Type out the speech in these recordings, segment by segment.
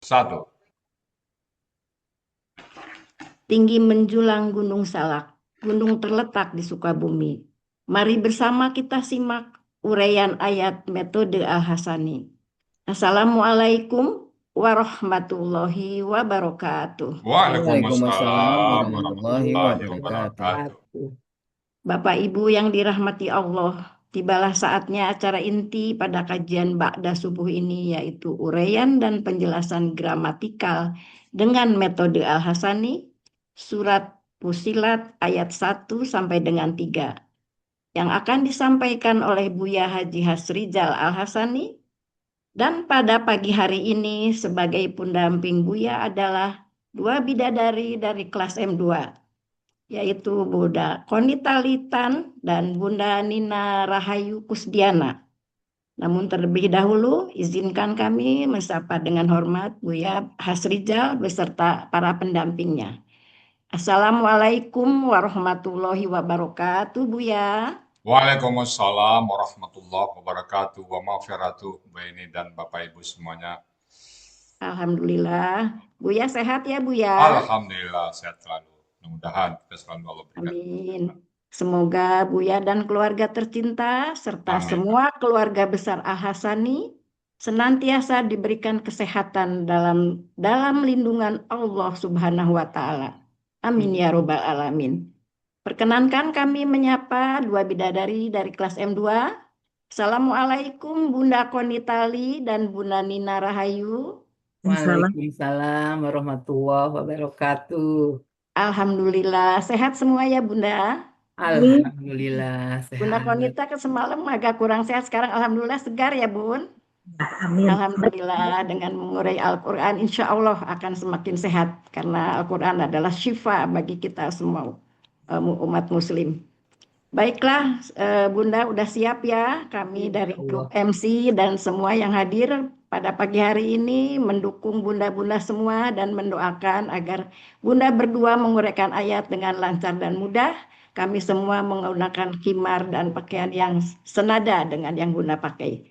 Satu. Tinggi menjulang Gunung Salak, gunung terletak di Sukabumi. Mari bersama kita simak uraian ayat metode Al-Hasani. Assalamualaikum warahmatullahi wabarakatuh. Waalaikumsalam Waalaikumsalam warahmatullahi warahmatullahi wabarakatuh. wabarakatuh. Bapak Ibu yang dirahmati Allah, tibalah saatnya acara inti pada kajian Ba'da Subuh ini yaitu uraian dan penjelasan gramatikal dengan metode Al-Hasani, surat Fusilat ayat 1 sampai dengan 3 yang akan disampaikan oleh Buya Haji Hasrizal Al-Hasani, dan pada pagi hari ini sebagai pendamping Buya adalah dua bidadari dari kelas M2, yaitu Bunda Konita Litan dan Bunda Nina Rahayu Kusdiana. Namun terlebih dahulu izinkan kami mensapa dengan hormat Buya Hasrizal beserta para pendampingnya. Assalamualaikum warahmatullahi wabarakatuh, Buya. Waalaikumsalam warahmatullahi wabarakatuh. Wa maghfiratuh Mbak ini dan Bapak Ibu semuanya. Alhamdulillah. Buya sehat ya, Buya? Alhamdulillah sehat selalu. Mudah-mudahan kita selalu Allah berikan Amin. kesehatan. Semoga Buya dan keluarga tercinta serta Amin. semua keluarga besar Al-Hasani senantiasa diberikan kesehatan dalam lindungan Allah Subhanahu wa taala. Amin ya robbal alamin. Perkenankan kami menyapa dua bidadari dari kelas M2. Assalamualaikum Bunda Konitali dan Bunda Nina Rahayu. Salam. Waalaikumsalam warahmatullahi wabarakatuh. Alhamdulillah sehat semua ya Bunda. Amin. Alhamdulillah Bunda sehat. Konita ke semalam agak kurang sehat, sekarang Alhamdulillah segar ya Bun. Amin. Alhamdulillah dengan mengurai Al-Quran insya Allah akan semakin sehat. Karena Al-Quran adalah syifa bagi kita semua umat muslim. Baiklah, Bunda udah siap ya, kami Insya dari grup Allah. MC dan semua yang hadir pada pagi hari ini mendukung Bunda-Bunda semua dan mendoakan agar Bunda berdua menguraikan ayat dengan lancar dan mudah. Kami semua menggunakan khimar dan pakaian yang senada dengan yang Bunda pakai.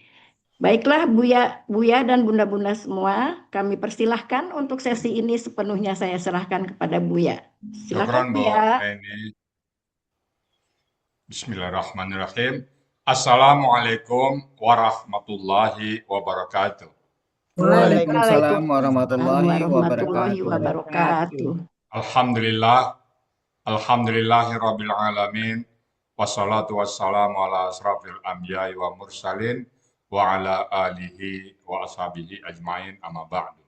Baiklah Buya, Buya dan Bunda-Bunda semua, kami persilahkan untuk sesi ini sepenuhnya saya serahkan kepada Buya. Silakan Syukran Bu Buya. ini. Bismillahirrahmanirrahim. Assalamualaikum warahmatullahi wabarakatuh. Waalaikumsalam Waalaikumsalam warahmatullahi warahmatullahi wabarakatuh. wabarakatuh. Alhamdulillah, alhamdulillahirabbil alamin. Wassalatu wassalamu ala asrafil anbiya'i wa mursalin wa ala alihi wa ashabihi ajmain amma ba'du.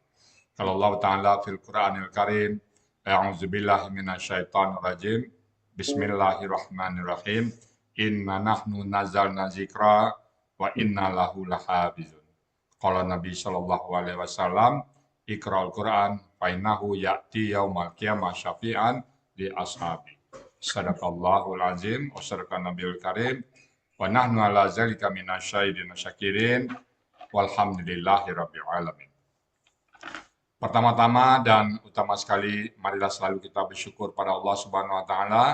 Kalau Allah Ta'ala fil Qur'anil Karim, a'udzubillahi minasyaitonir rajim. Bismillahirrahmanirrahim. Inna nahnu nazzalna dzikra wa inna lahu lahafizun. Qala Nabi sallallahu alaihi wasallam, Iqra'ul Qur'an fa innahu ya'ti yaumal qiyamah syafi'an li ashabi. Sadaqallahul azim wa sadaqan nabiyul karim wa nahnu ala zalika minasyahidin syakirin walhamdulillahi rabbil alamin. Pertama-tama dan utama sekali, marilah selalu kita bersyukur pada Allah Subhanahu wa taala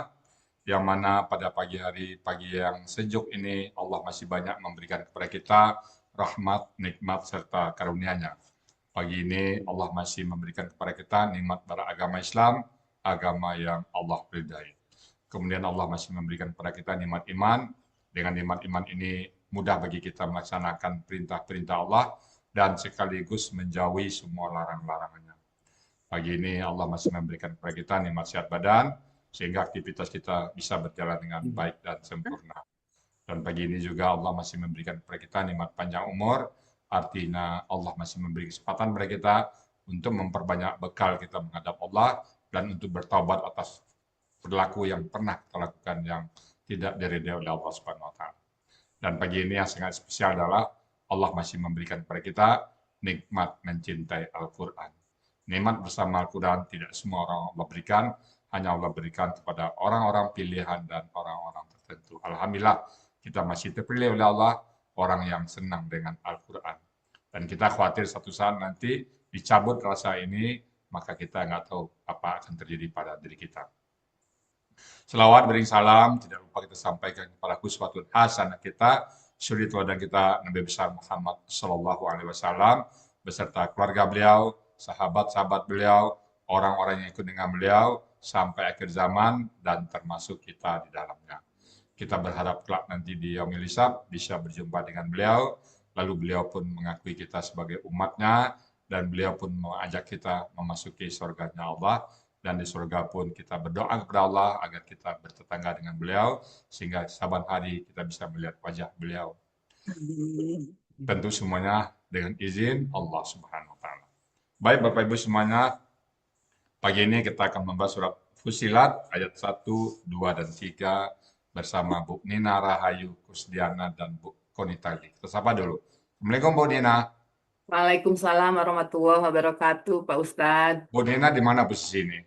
yang mana pada pagi hari, pagi yang sejuk ini Allah masih banyak memberikan kepada kita rahmat, nikmat serta karunia-Nya. Pagi ini Allah masih memberikan kepada kita nikmat beragama Islam, agama yang Allah ridai. Kemudian Allah masih memberikan kepada kita nikmat iman. Dengan nikmat iman ini mudah bagi kita melaksanakan perintah-perintah Allah dan sekaligus menjauhi semua larang-larangannya. Pagi ini Allah masih memberikan kepada kita nikmat sehat badan, sehingga aktivitas kita bisa berjalan dengan baik dan sempurna. Dan pagi ini juga Allah masih memberikan kepada kita nikmat panjang umur, artinya Allah masih memberi kesempatan kepada kita untuk memperbanyak bekal kita menghadap Allah dan untuk bertaubat atas perilaku yang pernah kita lakukan yang tidak diridhai oleh Allah Subhanahu wa taala. Dan pagi ini yang sangat spesial adalah Allah masih memberikan kepada kita nikmat mencintai Al-Qur'an. Nikmat bersama Al-Quran tidak semua orang Allah berikan, hanya Allah berikan kepada orang-orang pilihan dan orang-orang tertentu. Alhamdulillah, kita masih terpilih oleh Allah, orang yang senang dengan Al-Quran. Dan kita khawatir satu saat nanti dicabut rasa ini, maka kita nggak tahu apa akan terjadi pada diri kita. Selawat bering salam, tidak lupa kita sampaikan kepada uswatun hasanah kita, suri teladan kita Nabi besar Muhammad Sallallahu Alaihi Wasallam beserta keluarga beliau, sahabat-sahabat beliau, orang-orang yang ikut dengan beliau sampai akhir zaman dan termasuk kita di dalamnya. Kita berharap kelak nanti di yaumil hisab bisa berjumpa dengan beliau, lalu beliau pun mengakui kita sebagai umatnya, dan beliau pun mengajak kita memasuki surganya Allah, dan di surga pun kita berdoa kepada Allah agar kita bertetangga dengan beliau, sehingga saban hari kita bisa melihat wajah beliau. Amin. Tentu semuanya dengan izin Allah Subhanahu wa Ta'ala. Baik Bapak Ibu semuanya, pagi ini kita akan membahas surat Fussilat ayat 1, 2, dan 3 bersama Bu Nina Rahayu Kusdiana dan Bu Konitali. Kita sapa dulu. Assalamualaikum Bu Nina. Waalaikumsalam warahmatullahi wabarakatuh, Pak Ustadz. Bu Nina di mana posisi ini?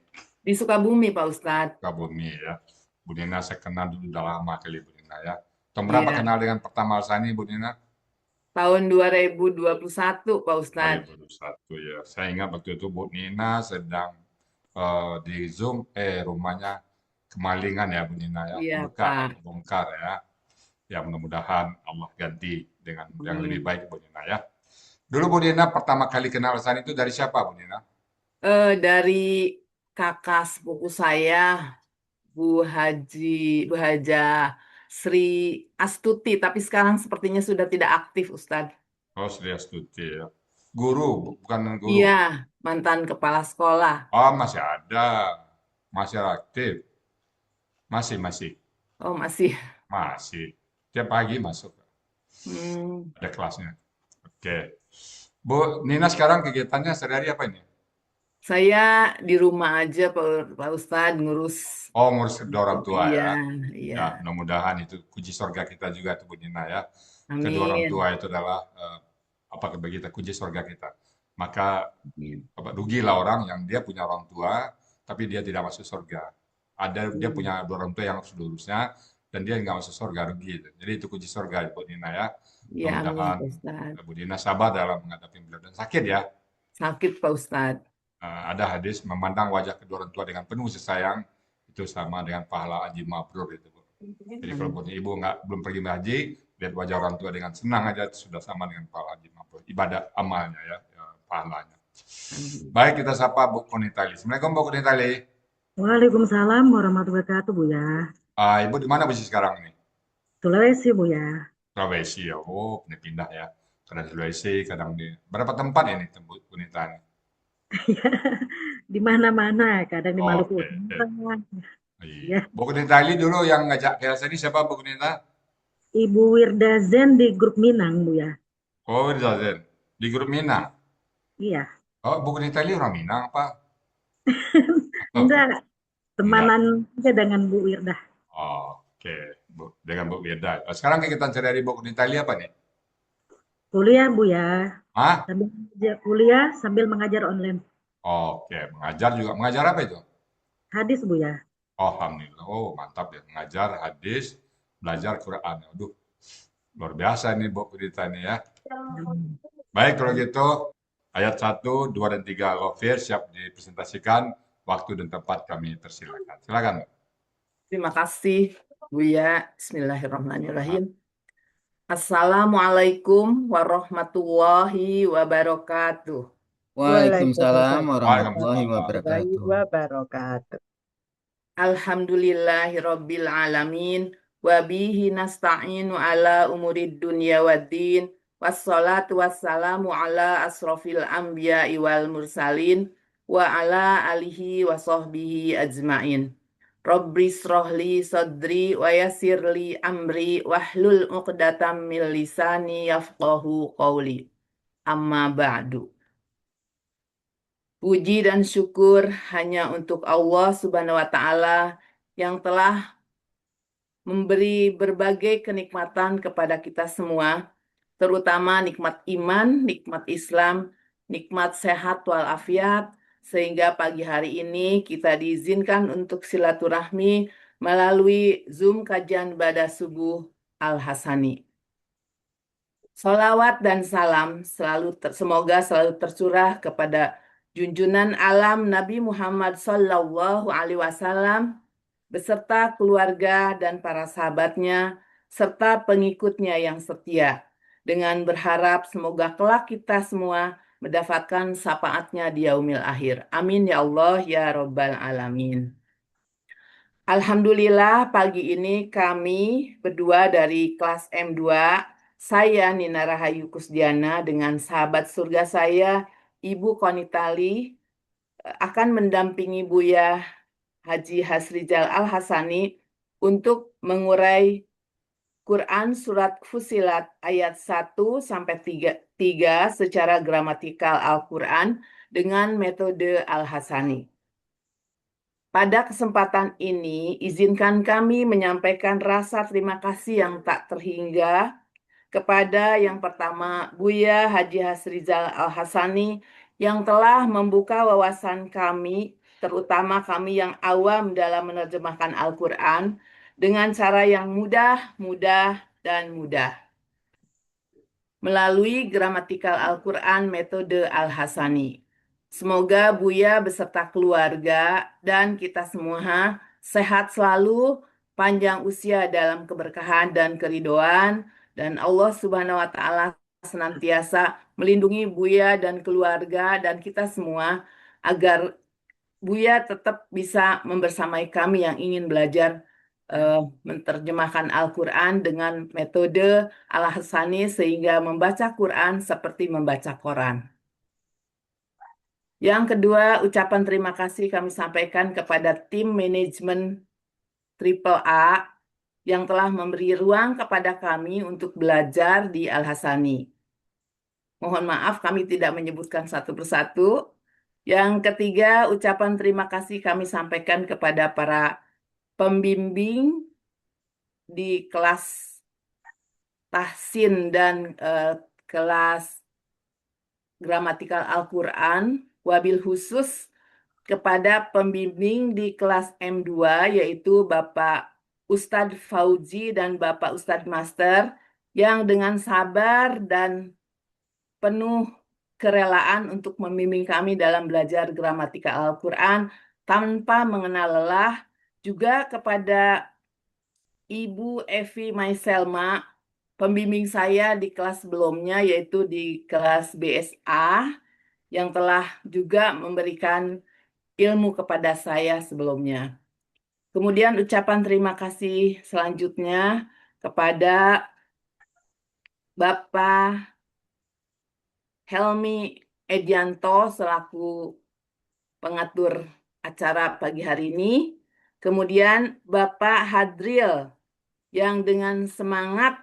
Di Sukabumi, Pak Ustadz. Sukabumi ya. Bu Nina saya kenal dulu udah lama kali Bu Nina ya. Tahun berapa Iya, kenal dengan pertama Alsani Bu Nina? tahun 2021, Pak Ustadz. 2021 ya. Saya ingat waktu itu Bu Nina sedang di Zoom, rumahnya kemalingan ya Bu Nina ya. Iya, Pak. Bongkar ya. Ya mudah-mudahan Allah ganti dengan yang lebih Amin. baik Bu Nina ya. Dulu Bu Nina pertama kali kenal Alsani itu dari siapa Bu Nina? Dari kakak sepupu saya, Bu Haja Sri Astuti, tapi sekarang sepertinya sudah tidak aktif, Ustadz. Oh, Sri Astuti ya. Guru, bukan guru. Iya, mantan kepala sekolah. Oh, masih ada. Masih aktif. Masih. Oh, masih. Masih. Tiap pagi masuk. Hmm, Ada kelasnya. Oke. Bu Nina sekarang kegiatannya sehari-hari apa ini? saya di rumah aja, Pak Ustadz, ngurus. Oh, ngurus kedua orang tua Iya, ya. iya. Ya, mudah-mudahan itu kunci surga kita juga tuh Bu Nina ya. Kedua orang Amin. tua itu adalah bagi kita kunci surga kita. Maka Amin. rugilah orang yang dia punya orang tua tapi dia tidak masuk surga. Dia Hmm. punya dua orang tua yang harus lurusnya dan dia nggak masuk surga, rugi. Jadi itu kunci surga Bu Nina ya. Iya, amin, Mudah-mudahan Pak Ustadz. Bu Nina sabar dalam menghadapi beliau dan sakit ya. Sakit, Pak Ustadz. Ada hadis memandang wajah kedua orang tua dengan penuh kasih sayang itu sama dengan pahala haji mabrur itu Bu. Jadi kalau Amin. ibu belum pergi haji, lihat wajah orang tua dengan senang aja itu sudah sama dengan pahala haji mabrur. Ibadah amalnya ya, pahalanya. Amin. Baik, kita sapa Bu Konitali. Assalamualaikum Bu Konitali. Waalaikumsalam warahmatullahi wabarakatuh, Bu ya. Ibu di mana posisi sekarang nih? Sulawesi, Bu ya. Sulawesi ya. Oh, pindah-pindah ya. Kadang di Sulawesi, kadang di berapa tempat ini Bu Konitali? Di mana-mana, kadang di Maluku Oke. Utara. Iya. Ya. Bu Konitali dulu yang ngajak ke sini siapa Bu Konita? Ibu Wirda Zen di grup Minang, Bu ya. Oh, di Zazen. Di grup Minang. Iya. Oh, Bu Konitali orang Minang apa? Oh, Enggak, enggak. temanan aja dengan Bu Wirda. Oke, Bu. Dengan Bu Wirda. Sekarang kegiatan sehari-hari Bu Konitali apa nih? Kuliah, Bu ya. Hah? Kuliah sambil mengajar online. Oke, mengajar juga. Mengajar apa itu? Hadis, Bu ya. Alhamdulillah. Oh, mantap ya. Mengajar hadis, belajar Quran. Aduh, luar biasa nih Bu Konita nih ya. Baik, kalau gitu ayat 1, 2, dan 3 Ghafir siap dipresentasikan. Waktu dan tempat kami persilakan. Silakan. Terima kasih, Buya. Bismillahirrahmanirrahim. Assalamualaikum warahmatullahi wabarakatuh. Waalaikumsalam warahmatullahi warahmatullahi wabarakatuh. Alhamdulillahirabbil alamin wa bihi nasta'inu ala umurid dunya waddin wassalatu wassalamu ala asrofil anbiya'i wal mursalin wa ala alihi wa sahbihi ajmain. Rabbi srohli sadri wa yassirli amri wahlul uqdatam min lisani yafqahu qawli. Amma ba'du. Puji dan syukur hanya untuk Allah Subhanahu wa Ta'ala yang telah memberi berbagai kenikmatan kepada kita semua, terutama nikmat iman, nikmat Islam, nikmat sehat walafiat, sehingga pagi hari ini kita diizinkan untuk silaturahmi melalui Zoom kajian ibadah subuh Al-Hasani. Salawat dan salam semoga selalu tercurah kepada junjungan alam Nabi Muhammad Sallallahu Alaihi Wasallam beserta keluarga dan para sahabatnya serta pengikutnya yang setia, dengan berharap semoga kelak kita semua mendapatkan syafaatnya di yaumil akhir. Amin ya Allah ya Rabbal Alamin. Alhamdulillah pagi ini kami berdua dari kelas M2, saya Nina Rahayu Kusdiana dengan sahabat surga saya, Ibu Konitali, akan mendampingi Buya Haji Hasrizal Al-Hasani untuk mengurai Quran Surat Fusilat ayat 1 sampai 3 secara gramatikal Al-Quran dengan metode Al-Hasani. Pada kesempatan ini, izinkan kami menyampaikan rasa terima kasih yang tak terhingga kepada yang pertama Buya Haji Hasrizal Al-Hasani yang telah membuka wawasan kami, terutama kami yang awam dalam menerjemahkan Al-Quran dengan cara yang mudah, dan mudah. Melalui gramatikal Al-Quran metode Al-Hasani. Semoga Buya beserta keluarga dan kita semua sehat selalu, panjang usia dalam keberkahan dan keridoan, dan Allah Subhanahu wa Ta'ala senantiasa melindungi Buya dan keluarga dan kita semua agar Buya tetap bisa membersamai kami yang ingin belajar menerjemahkan Al-Quran dengan metode Al-Hasani sehingga membaca Quran seperti membaca Quran. Yang kedua, ucapan terima kasih kami sampaikan kepada tim manajemen Triple A yang telah memberi ruang kepada kami untuk belajar di Al-Hasani. Mohon maaf kami tidak menyebutkan satu persatu. Yang ketiga, ucapan terima kasih kami sampaikan kepada para pembimbing di kelas tahsin dan kelas gramatikal Al-Quran, wabil khusus kepada pembimbing di kelas M2 yaitu Bapak Ustadz Fauzi dan Bapak Ustadz Master yang dengan sabar dan penuh kerelaan untuk membimbing kami dalam belajar gramatika Al-Quran tanpa mengenal lelah, juga kepada Ibu Evi Maiselma, pembimbing saya di kelas sebelumnya yaitu di kelas BSA yang telah juga memberikan ilmu kepada saya sebelumnya. Kemudian ucapan terima kasih selanjutnya kepada Bapak Helmi Edianto selaku pengatur acara pagi hari ini. Kemudian Bapak Hadril yang dengan semangat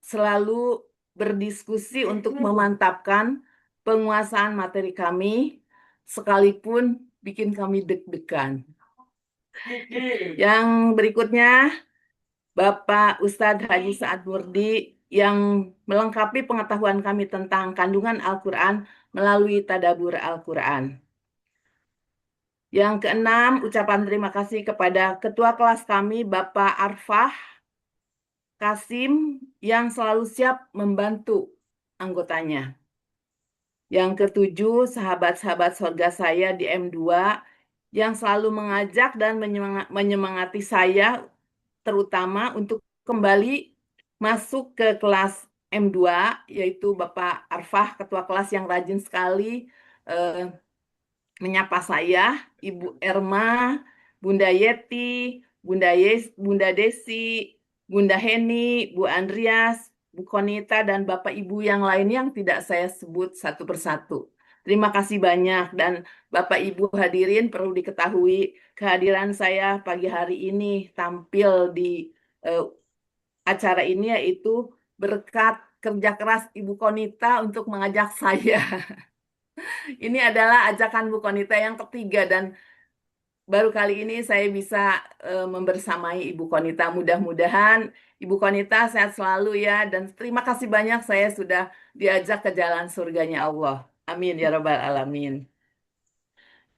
selalu berdiskusi untuk memantapkan penguasaan materi kami, sekalipun bikin kami deg-degan. Yang berikutnya, Bapak Ustadz Haji Sa'ad Murdi yang melengkapi pengetahuan kami tentang kandungan Al-Quran melalui tadabur Al-Quran. Yang keenam, ucapan terima kasih kepada ketua kelas kami, Bapak Arfah Kasim, yang selalu siap membantu anggotanya. Yang ketujuh, sahabat-sahabat surga saya di M2 yang selalu mengajak dan menyemangati saya, terutama untuk kembali masuk ke kelas M2, yaitu Bapak Arfah, ketua kelas yang rajin sekali menyapa saya, Ibu Erma, Bunda Yeti, Bunda Desi, Bunda Heni, Bu Andreas, Bu Konita, dan Bapak Ibu yang lain yang tidak saya sebut satu persatu. Terima kasih banyak, dan Bapak Ibu hadirin perlu diketahui kehadiran saya pagi hari ini tampil di acara ini yaitu berkat kerja keras Ibu Konita untuk mengajak saya. Ini adalah ajakan Bu Konita yang ketiga dan baru kali ini saya bisa membersamai Ibu Konita. Mudah-mudahan Ibu Konita sehat selalu ya, dan terima kasih banyak saya sudah diajak ke jalan surganya Allah. Amin ya Rabbal Alamin.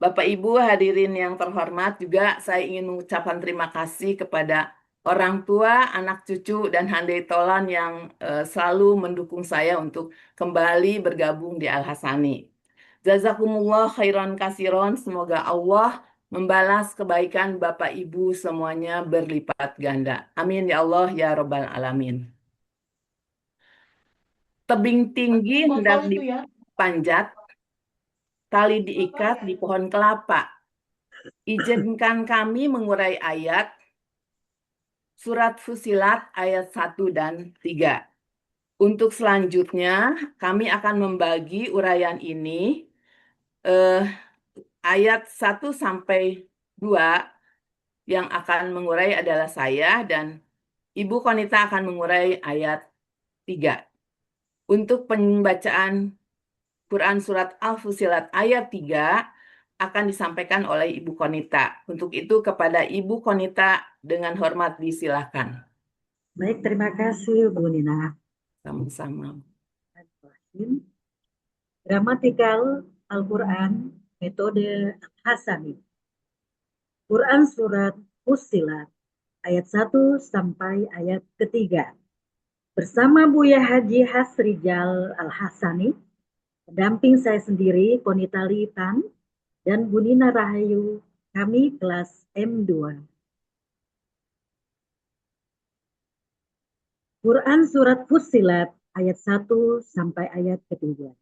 Bapak Ibu hadirin yang terhormat, juga saya ingin mengucapkan terima kasih kepada orang tua, anak cucu, dan handai tolan yang selalu mendukung saya untuk kembali bergabung di Al-Hasani. Jazakumullah khairan kasiron, semoga Allah membalas kebaikan Bapak Ibu semuanya berlipat ganda. Amin ya Allah ya Rabbal Alamin. Tebing tinggi hendak panjat, tali diikat di pohon kelapa. Izinkan kami mengurai ayat Surat Fussilat ayat 1 dan 3. Untuk selanjutnya, kami akan membagi uraian ini ayat 1 sampai 2 yang akan mengurai adalah saya dan Ibu Konita akan mengurai ayat 3. Untuk pembacaan Quran Surat Al-Fussilat ayat 3 akan disampaikan oleh Ibu Konita. Untuk itu kepada Ibu Konita dengan hormat disilakan. Baik, terima kasih Bu Nina. Sama-sama. Gramatikal Al-Quran, metode Hasani. Quran Surat Fussilat, ayat 1 sampai ayat ketiga. Bersama Buya Haji Hasrijal Al-Hasani, pendamping saya sendiri, Konita Litan, dan Bu Nina Rahayu, kami kelas M2. Quran Surat Fussilat, ayat 1 sampai ayat ketiga.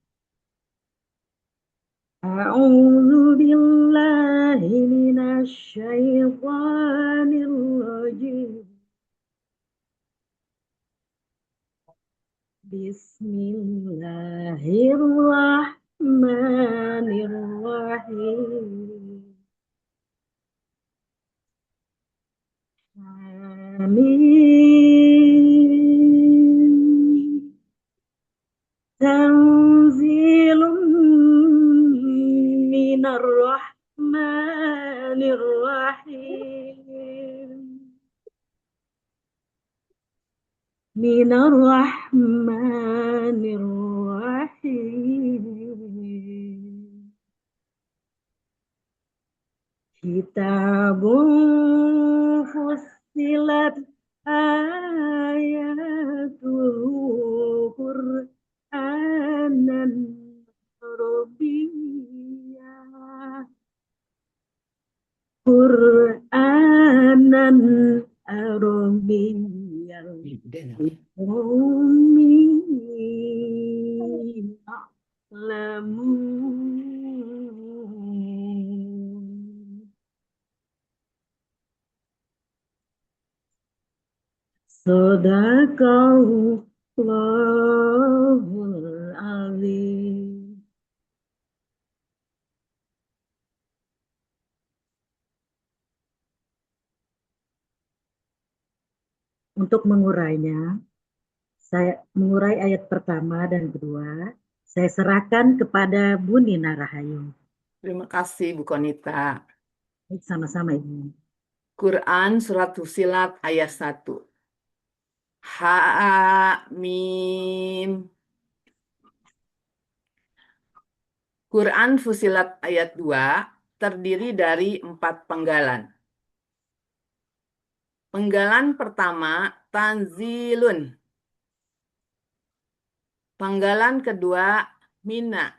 A'udzu billahi minasy syaithanir rajim. Bismillahirrahmanirrahim. Amin. Tanzilun minar rahmanir rahim. Minar rahmanir rahim. Kitabun fussilat ayatul Qur'anan Arabiyyah. Qur'anan Arabiyyah. Qaumin ya'lamun. Sadaqallahul azim. Untuk mengurainya, saya mengurai ayat pertama dan kedua, saya serahkan kepada Bu Nina Rahayu. Terima kasih Bu Konita. Baik, sama-sama Ibu. Quran Surat Fussilat ayat 1. Ha-mim. Quran Fussilat ayat 2 terdiri dari 4 penggalan. Penggalan pertama, Tanzilun. Penggalan kedua, Mina.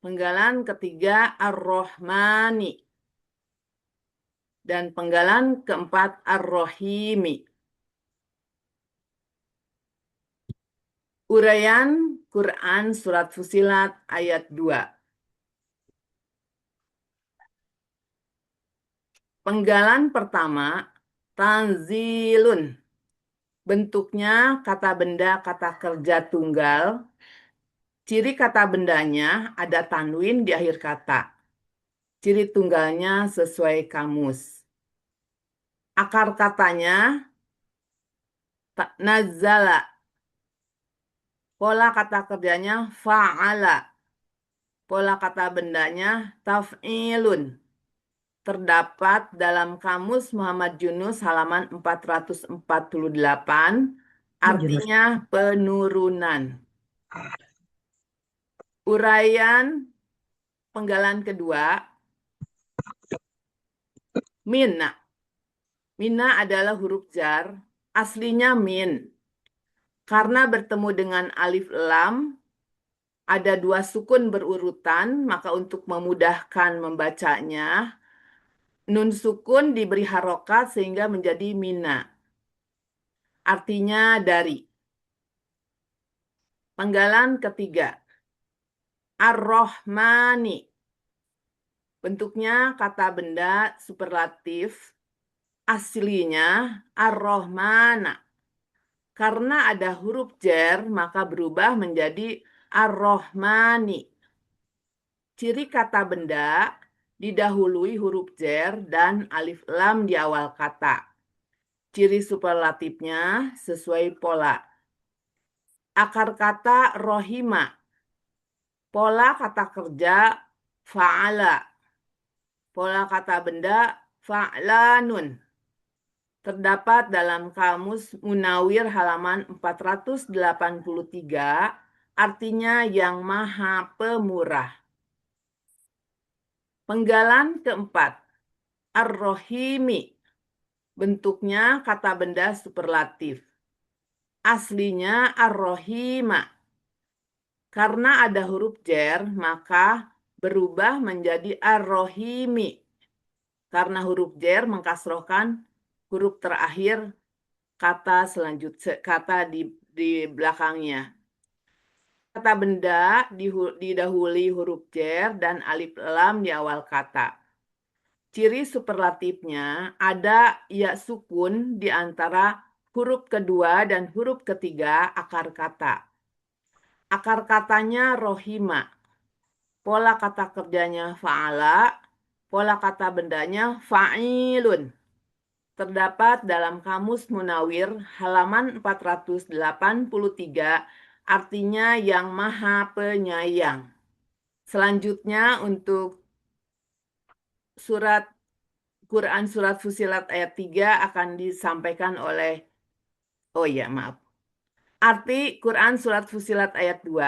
Penggalan ketiga, Ar-Rahmani. Dan penggalan keempat, Ar-Rahimi. Uraian Quran Surat Fussilat ayat 2. Penggalan pertama, Tanzilun. Bentuknya kata benda kata kerja tunggal. Ciri kata bendanya ada tanwin di akhir kata. Ciri tunggalnya sesuai kamus. Akar katanya nazala. Pola kata kerjanya fa'ala. Pola kata bendanya taf'ilun. Terdapat dalam Kamus Muhammad Yunus halaman 448, artinya penurunan. Uraian penggalan kedua, Mina. Mina adalah huruf jar, aslinya min. Karena bertemu dengan alif lam, ada 2 sukun berurutan, maka untuk memudahkan membacanya, nun sukun diberi harokat sehingga menjadi mina. Artinya dari. Penggalan ketiga, Ar-Rahmani. Bentuknya kata benda superlatif, aslinya Ar-Rahmana. Karena ada huruf jer, maka berubah menjadi Ar-Rahmani. Ciri kata benda didahului huruf jer dan alif lam di awal kata. Ciri superlatifnya sesuai pola. Akar kata rohima. Pola kata kerja fa'ala. Pola kata benda fa'lanun. Terdapat dalam Kamus Munawir halaman 483, artinya yang maha pemurah. Penggalan keempat, Ar-Rahimi. Bentuknya kata benda superlatif. Aslinya Ar-Rahima. Karena ada huruf jer, maka berubah menjadi Ar-Rahimi. Karena huruf jer mengkasrohkan huruf terakhir kata di belakangnya. Kata benda didahului huruf jer dan alif lam di awal kata. Ciri superlatifnya ada ya sukun di antara huruf kedua dan huruf ketiga akar kata. Akar katanya rohima. Pola kata kerjanya fa'ala. Pola kata bendanya fa'ilun. Terdapat dalam Kamus Munawir halaman 483, artinya yang maha penyayang. Selanjutnya untuk Quran Surat Fusilat ayat 3 akan disampaikan oleh, Arti Quran Surat Fusilat ayat 2,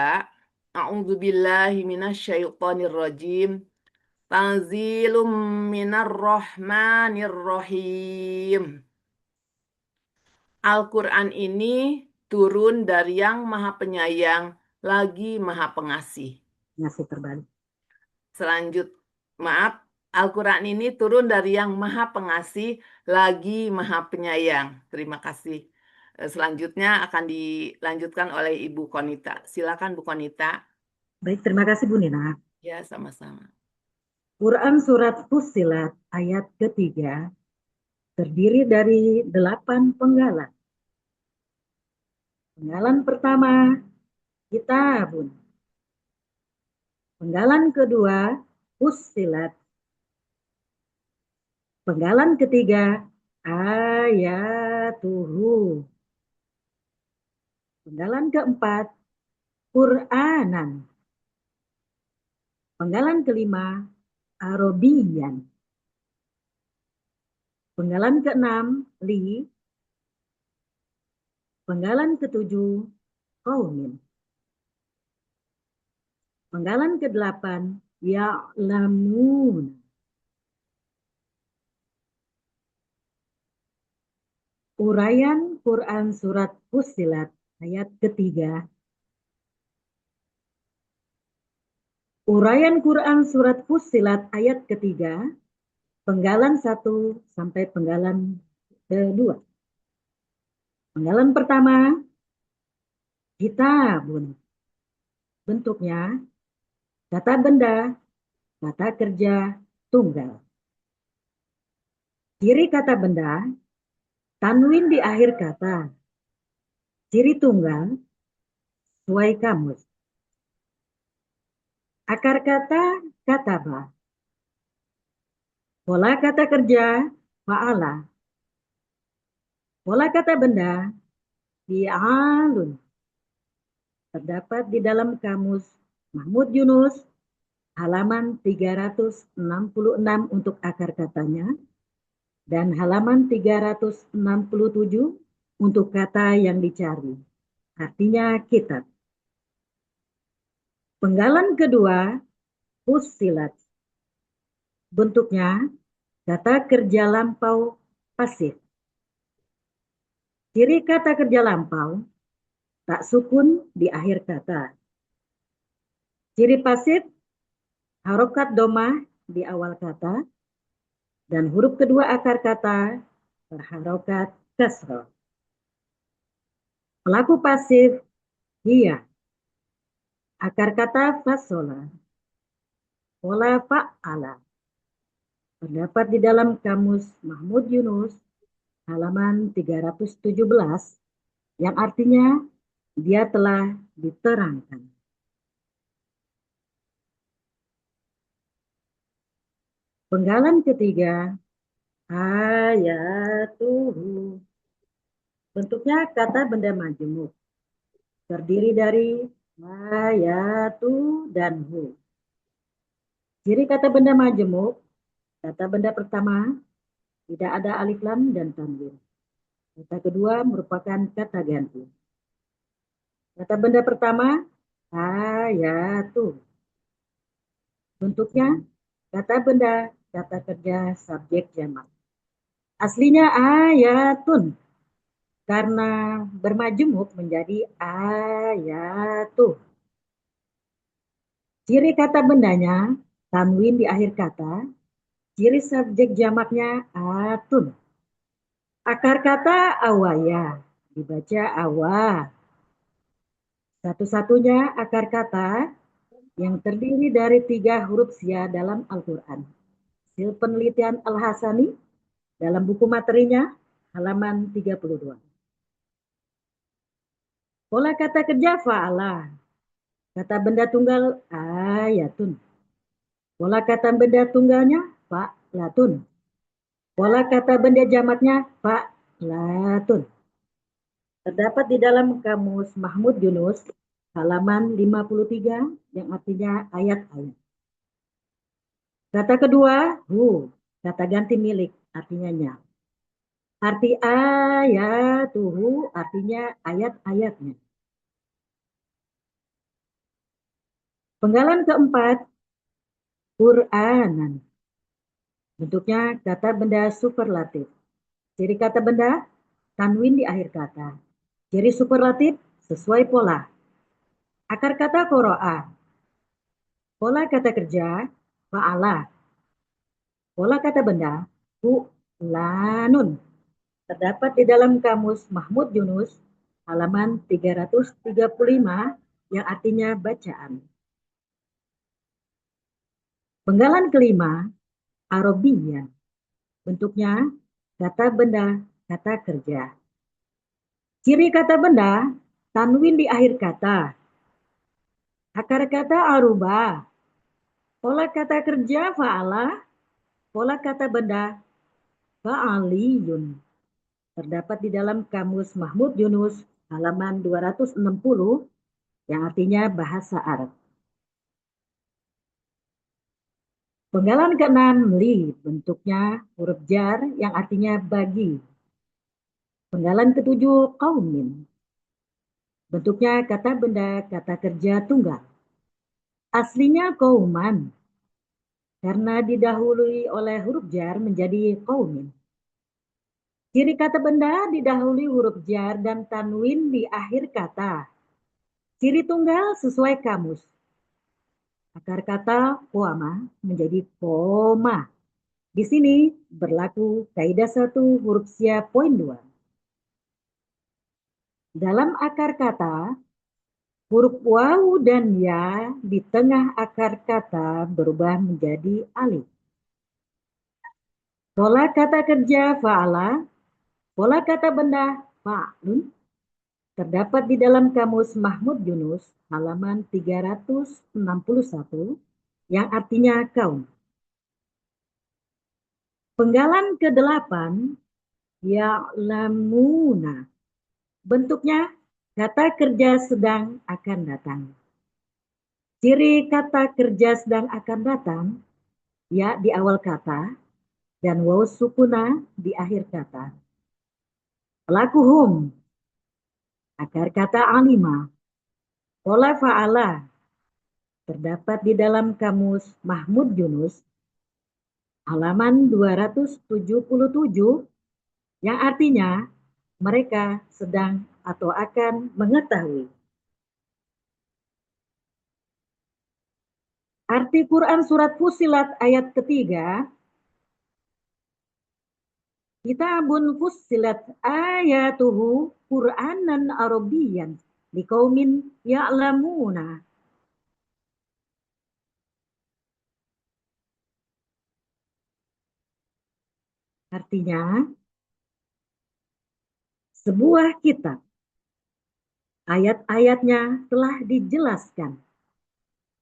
A'udzubillahi minasyaitonirrajim. Tanzilum minar rahmanir rahim. Al-Quran ini turun dari yang maha penyayang lagi maha pengasih. Ngasih terbalik. Al-Quran ini turun dari yang maha pengasih lagi maha penyayang. Terima kasih. Selanjutnya akan dilanjutkan oleh Ibu Konita. Silakan Bu Konita. Baik, terima kasih Bu Nina. Ya, sama-sama. Quran Surat Fussilat ayat ketiga terdiri dari 8 penggalan. Penggalan pertama, Kitabun. Penggalan kedua, Fussilat. Penggalan ketiga, Ayatuhu. Penggalan keempat, Qur'anan. Penggalan kelima, Arabiyan. Penggalan keenam, Li. Penggalan ketujuh, Qaumin. Penggalan kedelapan, Ya'lamun. Uraian Quran Surat Fussilat ayat ketiga. Uraian Quran Surat Fussilat ayat ketiga, penggalan 1 sampai penggalan kedua. Penggalan pertama, Kitabun. Bentuknya, kata benda, kata kerja, tunggal. Ciri kata benda, tanwin di akhir kata. Ciri tunggal, sesuai kamus. Akar kata, kataba. Pola kata kerja, fa'ala. Pola kata benda, fi'alun. Terdapat di dalam kamus Mahmud Yunus, halaman 366 untuk akar katanya, dan halaman 367 untuk kata yang dicari. Artinya kitab. Penggalan kedua, Fussilat. Bentuknya, kata kerja lampau pasif. Ciri kata kerja lampau, tak sukun di akhir kata. Ciri pasif, harokat domah di awal kata, dan huruf kedua akar kata berharokat kasroh. Pelaku pasif, dia. Akar kata fasola, pola fa'ala. Terdapat di dalam kamus Mahmud Yunus halaman 317 yang artinya dia telah diterangkan. Penggalan ketiga, ayatuhu. Bentuknya kata benda majemuk. Terdiri dari ayatu dan hu. Ciri kata benda majemuk, kata benda pertama tidak ada alif lam dan tanwin. Kata kedua merupakan kata ganti. Kata benda pertama, ayatu. Bentuknya kata benda, kata kerja, subjek jamak. Aslinya ayatun, karena bermajemuk menjadi ayatuh. Ciri kata bendanya, tanwin di akhir kata. Ciri subjek jamaknya atun. Akar kata awaya, dibaca awa. Satu-satunya akar kata yang terdiri dari 3 huruf sia dalam Al-Quran. Hasil penelitian Al-Hasani dalam buku materinya halaman 32. Pola kata kerja fa'ala. Kata benda tunggal ayatun. Pola kata benda tunggalnya fa'latun. Pola kata benda jamaknya fa'latun. Terdapat di dalam kamus Mahmud Yunus halaman 53 yang artinya ayat-ayat. Kata kedua, hu, kata ganti milik, artinya nya. Arti ayatuhu artinya ayat-ayatnya. Penggalan keempat, Qur'anan. Bentuknya kata benda superlatif. Ciri kata benda, tanwin di akhir kata. Ciri superlatif sesuai pola. Akar kata qoro'a. Pola kata kerja, fa'ala. Pola kata benda, fu'lanun. Terdapat di dalam kamus Mahmud Yunus, halaman 335, yang artinya bacaan. Penggalan kelima, Arabiyan. Bentuknya kata benda, kata kerja. Ciri kata benda, tanwin di akhir kata. Akar kata aruba. Pola kata kerja fa'ala. Pola kata benda fa'aliyun. Terdapat di dalam kamus Mahmud Yunus halaman 260 yang artinya bahasa Arab. Penggalan keenam, li, bentuknya huruf jar yang artinya bagi. Penggalan ketujuh, qaumin. Bentuknya kata benda, kata kerja tunggal. Aslinya qauman, karena didahului oleh huruf jar menjadi qaumin. Ciri kata benda didahului huruf jar dan tanwin di akhir kata. Ciri tunggal sesuai kamus. Akar kata poama menjadi poma. Di sini berlaku kaidah 1 huruf sia poin 2. Dalam akar kata, huruf waw dan ya di tengah akar kata berubah menjadi alif. Pola kata kerja fa'ala, pola kata benda fa'lun, terdapat di dalam kamus Mahmud Yunus halaman 361 yang artinya kaum. Penggalan ke-8, ya'lamuna. Bentuknya kata kerja sedang akan datang. Ciri kata kerja sedang akan datang, ya di awal kata, dan waw sukuna di akhir kata. Pelakuhum, akar kata alima, pola fa'ala, terdapat di dalam kamus Mahmud Yunus, halaman 277, yang artinya mereka sedang atau akan mengetahui. Arti Quran surat Fussilat ayat ketiga, Kitabun fussilat ayatuhu Qur'anan Arabiyyan liqaumin ya'lamuna. Artinya, sebuah kitab, ayat-ayatnya telah dijelaskan.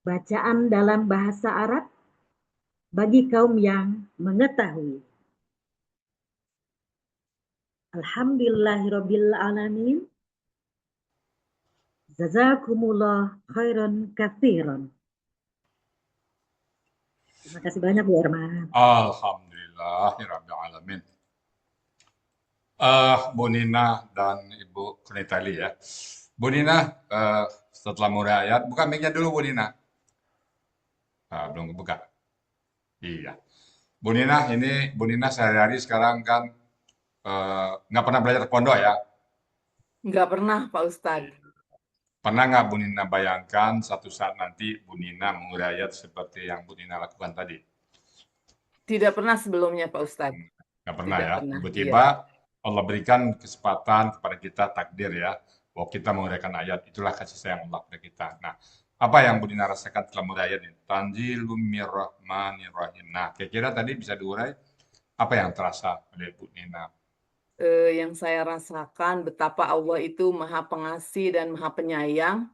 Bacaan dalam bahasa Arab bagi kaum yang mengetahui. Alhamdulillahirabbil alamin. Jazakumullah khairan katsiran. Terima kasih banyak Bu Erma. Alhamdulillahirabbil alamin. Bu Nina dan Ibu Kunitali ya. Bu Nina, setelah mulai ayat, buka mic-nya dulu Bu Nina. Belum buka. Iya. Bu Nina, ini Bu Nina sehari-hari sekarang kan nggak pernah belajar ke pondok ya. Nggak pernah, Pak Ustadz. Pernah nggak Bu Nina bayangkan satu saat nanti Bu Nina mengurai ayat seperti yang Bu Nina lakukan tadi? Tidak pernah sebelumnya, Pak Ustadz. Nggak pernah Tidak ya. pernah, Tiba-tiba Allah berikan kesempatan kepada kita, takdir ya, bahwa kita menguraikan ayat. Itulah kasih sayang Allah pada kita. Nah, apa yang Bu Nina rasakan setelah mengurai ayat ini? Tanzilum mirrahmanirrahim. Nah, kira-kira tadi bisa diurai apa yang terasa oleh Bu Nina? Yang saya rasakan betapa Allah itu Maha Pengasih dan Maha Penyayang.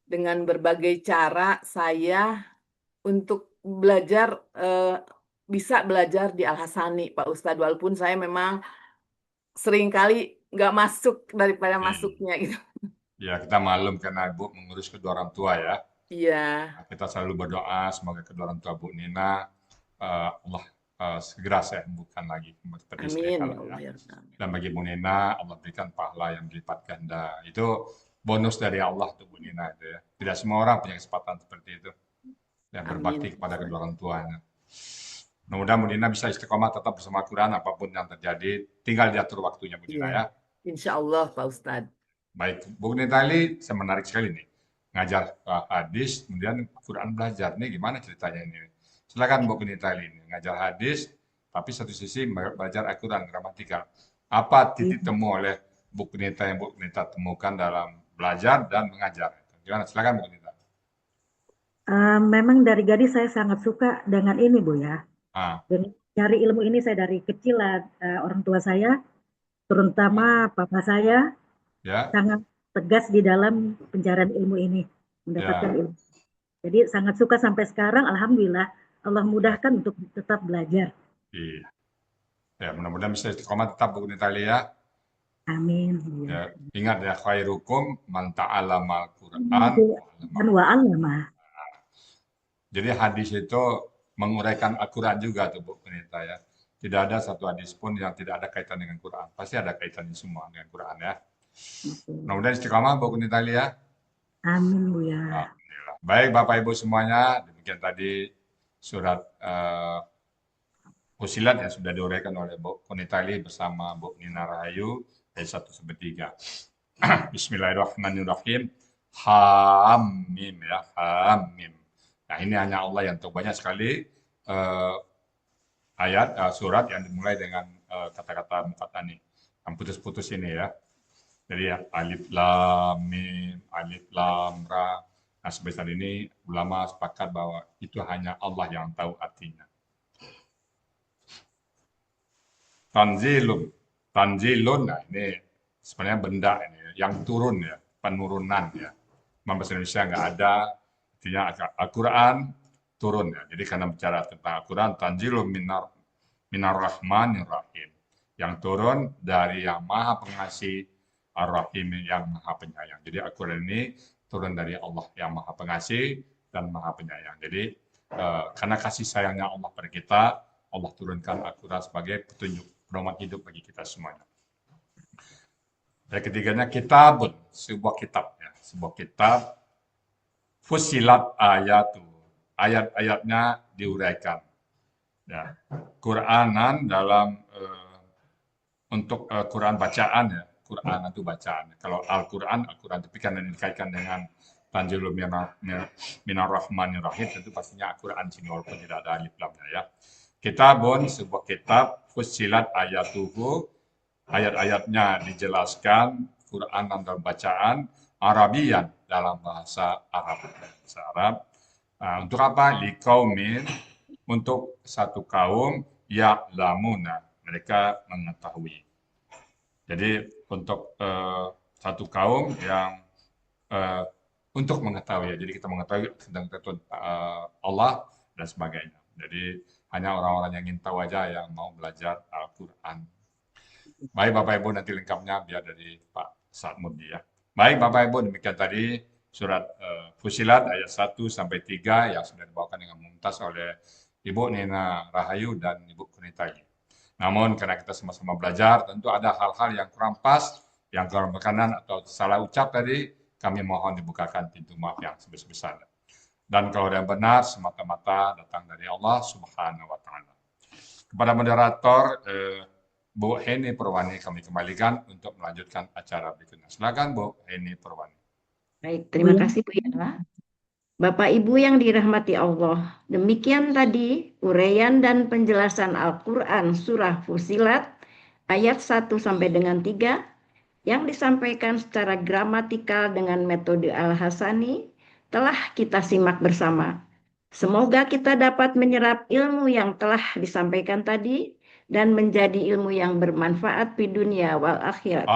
Dengan berbagai cara saya untuk belajar, bisa belajar di Al-Hasani, Pak Ustadz. Walaupun saya memang seringkali nggak masuk daripada masuknya gitu. Ya, kita maklum karena Ibu mengurus kedua orang tua ya. Iya, Nah, kita selalu berdoa semoga kedua orang tua Bu Nina Allah segera sembuhkan lagi seperti sedia amin ya kala Allah ya. ya Rabbal. Dan bagi Bu Nina Allah berikan pahala yang dilipat ganda. Itu bonus dari Allah untuk Bu Nina itu ya. Tidak semua orang punya kesempatan seperti itu. Dan berbakti Amin. kepada kedua orang tuanya. Mudah-mudahan Bu Nina bisa istiqomah tetap bersama Quran apapun yang terjadi. Tinggal diatur waktunya Bu Nina Iya, ya. insya Allah Pak Ustadz. Baik, Bu Nitali, saya menarik sekali nih. Ngajar hadis, kemudian Quran belajar. Nih gimana ceritanya ini? Silakan Bu Nitali ini. Ngajar hadis, tapi satu sisi belajar Al-Quran, gramatikal. Apa titik temu oleh Bu Nita yang Bu Nita temukan dalam belajar dan mengajar? Gimana? Silakan Bu Nita. Memang dari gadis saya sangat suka dengan ini Bu ya. Ah, Dan cari ilmu ini saya dari kecil lah, orang tua saya, terutama papa saya, ya, sangat tegas di dalam pencarian ilmu ini, mendapatkan ya, ilmu. Jadi sangat suka sampai sekarang, alhamdulillah Allah mudahkan untuk tetap belajar. iya. Ya, mudah-mudahan bisa istiqomah tetap Bu Nitali ya. Amin. Ya, ingat ya, khairukum man ta'allama al-Quran Dan wa'alama. Jadi hadis itu menguraikan Al-Quran juga tuh Bu Penita ya. Tidak ada satu hadis pun yang tidak ada kaitan dengan Quran. Pasti ada kaitannya semua dengan Quran ya. Mudah-mudahan istiqamah Bu Penita ya. Amin Bu ya. Alhamdulillah. Baik Bapak Ibu semuanya, demikian tadi surat Fusilat yang sudah diuraikan oleh Bu Kunitali bersama Bu Nina Rahayu ayat 1 sampai 3. Bismillahirrahmanirrahim. Hamim ya, Hamim. Nah, ini hanya Allah yang tahu. Banyak sekali surat yang dimulai dengan kata-kata muqattani yang putus-putus ini ya. Jadi ya, alif lam mim, alif lam ra. Nah, sebesar ini ulama sepakat bahwa itu hanya Allah yang tahu artinya. Tanzilun, nah ini sebenarnya benda ini yang turun ya, penurunan ya. Bahasa Indonesia nggak ada, artinya Al-Quran turun ya. Jadi karena bicara tentang Al-Quran, tanzilun minar rahmanir rahim. Yang turun dari yang maha pengasih, ar-rahim yang maha penyayang. Jadi Al-Quran ini turun dari Allah yang maha pengasih dan maha penyayang. Jadi karena kasih sayangnya Allah pada kita, Allah turunkan Al-Quran sebagai petunjuk pedoman hidup bagi kita semuanya. Yang ketiganya kitabun, sebuah kitab ya, sebuah kitab fusilat ayatu, ayat-ayatnya diuraikan. Ya, Quranan dalam untuk Quran bacaan ya, Quran itu bacaan. Kalau Al-Quran tapi karena dikaitkan dengan Tanzilul Minar Rahmanir Rahim, tentu pastinya Al-Quran sini walaupun tidak ada alif lamnya ya. Kitabun, sebuah kitab, fusilat ayatuhu, ayat-ayatnya dijelaskan, Quran dalam bacaan, Arabian dalam bahasa Arab. Bahasa Arab. Nah, untuk apa? Liqaumin, untuk satu kaum, ya'lamuna. mereka mengetahui. Jadi untuk satu kaum yang untuk mengetahui, jadi kita mengetahui tentang Allah dan sebagainya. Jadi hanya orang-orang yang ingin tahu aja yang mau belajar Al-Quran. Baik Bapak Ibu, nanti lengkapnya biar dari Pak Sa'mudi ya. Baik Bapak Ibu, demikian tadi surat Fusilat ayat 1 sampai 3 yang sudah dibawakan dengan mumtaz oleh Ibu Nina Rahayu dan Ibu Kunitagi. Namun karena kita sama-sama belajar, tentu ada hal-hal yang kurang pas, yang kurang berkenan atau salah ucap tadi, kami mohon dibukakan pintu maaf yang sebesar-besarnya. Dan kalau yang benar, semata-mata datang dari Allah Subhanahu wa Ta'ala. Kepada moderator, Bu Heni Purwani kami kembalikan untuk melanjutkan acara berikutnya. Silakan Bu Heni Purwani. Baik, terima kasih Bu Yana. Bapak Ibu yang dirahmati Allah, demikian tadi uraian dan penjelasan Al-Quran Surah Fusilat ayat 1 sampai dengan 3 yang disampaikan secara gramatikal dengan metode Al-Hasani telah kita simak bersama. Semoga kita dapat menyerap ilmu yang telah disampaikan tadi dan menjadi ilmu yang bermanfaat di dunia wal akhirat.